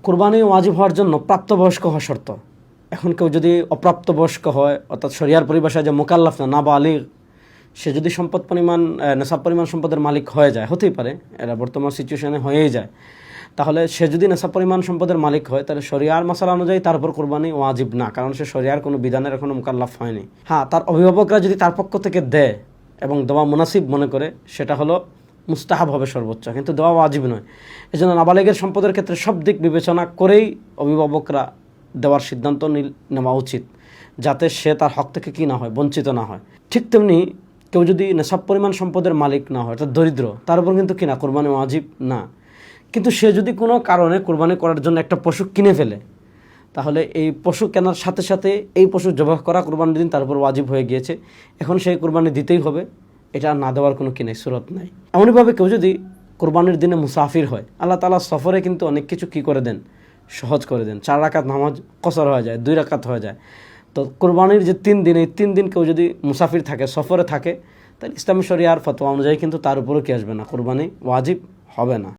কুরবানি ওয়াজিব হওয়ার জন্য প্রাপ্তবয়স্ক হওয়া শর্ত। এখন কেউ যদি অপ্রাপ্তবয়স্ক হয়, অর্থাৎ শরিয়ার পরিভাষায় যে মোকাল্লাফ না বালিগ, সে যদি সম্পদ পরিমাণ নেশাব পরিমাণ সম্পদের মালিক হয়ে যায়, হতেই পারে, এরা বর্তমান সিচুয়েশনে হয়েই যায়, তাহলে সে যদি নেশাব পরিমাণ সম্পদের মালিক হয়, তাহলে শরিয়ার মাসালা অনুযায়ী তার উপর কুরবানি ওয়াজিব না, কারণ সে শরিয়ার কোনো বিধানের এখনো মোকাল্লাফ হয়নি। হ্যাঁ, তার অভিভাবকরা যদি তার পক্ষ থেকে দেয় এবং দেওয়া মুনাসিব মনে করে, সেটা হলো মুস্তাহাব হবে সর্বোচ্চ, কিন্তু দেওয়া ওয়াজিব নয়। এই জন্য নাবালিগের সম্পদের ক্ষেত্রে সব দিক বিবেচনা করেই অভিভাবকরা দেওয়ার সিদ্ধান্ত নেওয়া উচিত, যাতে সে তার হক থেকে কী না হয়, বঞ্চিত না হয়। ঠিক তেমনি কেউ যদি নেশাব পরিমাণ সম্পদের মালিক না হয়, অর্থাৎ দরিদ্র, তার উপর কিন্তু কিনা কোরবানি ওয়াজিব না। কিন্তু সে যদি কোনো কারণে কোরবানি করার জন্য একটা পশু কিনে ফেলে, তাহলে এই পশু কেনার সাথে সাথে এই পশু জবাহ করা কোরবানির দিন তার উপর ওয়াজিব হয়ে গিয়েছে, এখন সেই কোরবানি দিতেই হবে, এটা না দেওয়ার কোনো কি নেই, সুরত নাই। এমনইভাবে কেউ যদি কোরবানির দিনে মুসাফির হয়, আল্লাহ তাআলা সফরে কিন্তু অনেক কিছু কী করে দেন, সহজ করে দেন। 4 রাকাত নামাজ কসর হয়ে যায়, 2 রাকাত হয়ে যায়। তো কোরবানির যে 3 দিন, এই 3 দিন কেউ যদি মুসাফির থাকে, সফরে থাকে, তাহলে ইসলামী শরিয়ার ফতোয়া অনুযায়ী কিন্তু তার উপরও কি আসবে না, কোরবানি ওয়াজিব হবে না।